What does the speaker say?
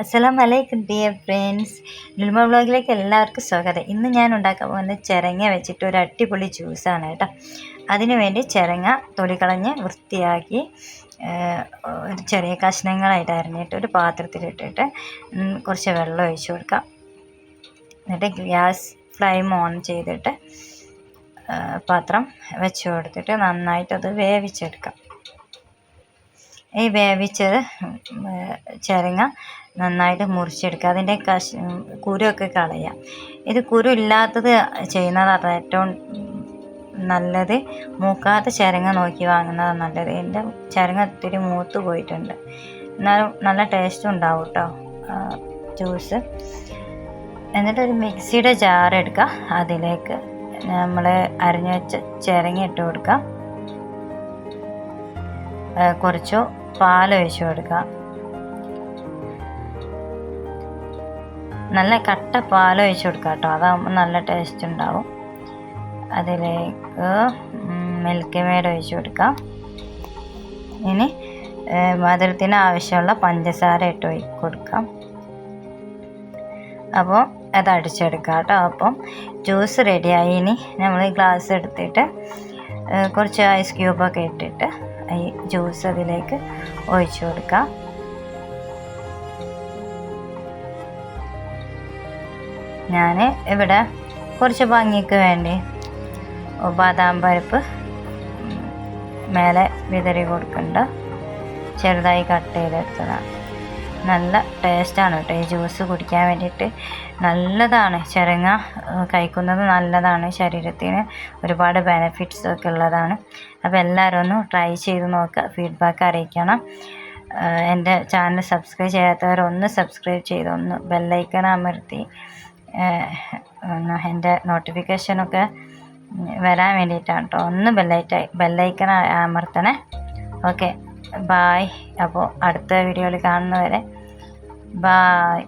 അസ്സലാമലൈക്കും dear friends, ലുൽമ വ്ളോഗിലേക്ക് എല്ലാവർക്കും സ്വാഗതം. ഇന്ന് ഞാൻ ഉണ്ടാക്കാൻ പോകുന്നത് ചിരങ്ങ വെച്ചിട്ട് ഒരു അടിപൊളി ജ്യൂസാണ് കേട്ടോ. അതിനു വേണ്ടി ചിരങ്ങ തൊലി കളഞ്ഞ് വൃത്തിയാക്കി ഒരു ചെറിയ കഷ്ണങ്ങളായിട്ട് അരിഞ്ഞിട്ട് ഒരു പാത്രത്തിലിട്ടിട്ട് കുറച്ച് വെള്ളം ഒഴിച്ച് കൊടുക്കാം. എന്നിട്ട് ഗ്യാസ് ഫ്ലെയിം ഓൺ ചെയ്തിട്ട് പാത്രം വെച്ച് കൊടുത്തിട്ട് നന്നായിട്ടത് വേവിച്ചെടുക്കാം. ഈ വേവിച്ചത് ചിരങ്ങ നന്നായിട്ട് മുറിച്ചെടുക്കുക. അതിൻ്റെ കുരുവൊക്കെ കളയാം. ഇത് കുരു ഇല്ലാത്തത് ചെയ്യുന്നതാണ് ഏറ്റവും നല്ലത്. മൂക്കാത്ത ചിരങ്ങ നോക്കി വാങ്ങുന്നതാണ് നല്ലത്. എൻ്റെ ചിരങ്ങ ഒത്തിരി മൂത്ത് പോയിട്ടുണ്ട്, എന്നാലും നല്ല ടേസ്റ്റും ഉണ്ടാവും കേട്ടോ ജ്യൂസ്. എന്നിട്ടൊരു മിക്സിയുടെ ജാർ എടുക്കുക. അതിലേക്ക് നമ്മൾ അരിഞ്ഞു വെച്ച ചിരങ്ങ ഇട്ട് കൊടുക്കാം. കുറച്ച് പാലൊഴിച്ച് കൊടുക്കുക. നല്ല കട്ട പാലൊഴിച്ച് കൊടുക്കുക കേട്ടോ, അതാകുമ്പോൾ നല്ല ടേസ്റ്റ് ഉണ്ടാവും. അതിലേക്ക് മിൽക്ക് മെയ്ഡ് ഒഴിച്ച് കൊടുക്കാം. ഇനി മധുരത്തിന് ആവശ്യമുള്ള പഞ്ചസാര ഇട്ട് കൊടുക്കാം. അപ്പോൾ അത് അടിച്ചെടുക്കാം കേട്ടോ. അപ്പം ജ്യൂസ് റെഡിയായി. ഇനി നമ്മൾ ഗ്ലാസ് എടുത്തിട്ട് കുറച്ച് ഐസ് ക്യൂബൊക്കെ ഇട്ടിട്ട് ഈ ജ്യൂസ് അതിലേക്ക് ഒഴിച്ചു കൊടുക്കാം. ഞാൻ ഇവിടെ കുറച്ച് ഭംഗിക്ക് വേണ്ടി ബാദാം പരിപ്പ് മേലെ വിതറി കൊടുക്കുന്നുണ്ട്. ചെറുതായി കട്ട് ചെയ്തെടുത്തതാണ്. നല്ല ടേസ്റ്റാണ് കേട്ടോ ഈ ജ്യൂസ് കുടിക്കാൻ വേണ്ടിയിട്ട്. നല്ലതാണ്, ചിരങ്ങ കഴിക്കുന്നത് നല്ലതാണ്, ശരീരത്തിന് ഒരുപാട് ബെനിഫിറ്റ്സ് ഒക്കെ ഉള്ളതാണ്. അപ്പോൾ എല്ലാവരും ഒന്ന് ട്രൈ ചെയ്ത് നോക്കുക, ഫീഡ്ബാക്ക് അറിയിക്കണം. എൻ്റെ ചാനൽ സബ്സ്ക്രൈബ് ചെയ്യാത്തവരൊന്ന് സബ്സ്ക്രൈബ് ചെയ്ത് ഒന്ന് ബെല്ലൈക്കൺ അമർത്തി എൻ്റെ നോട്ടിഫിക്കേഷനൊക്കെ വരാൻ വേണ്ടിയിട്ടാണ് കേട്ടോ. ഒന്ന് ബെല്ലൈക്കൺ അമർത്തണേ. Okay, bye. അപ്പോൾ അടുത്ത വീഡിയോയിൽ കാണുന്നവരെ ബായ്.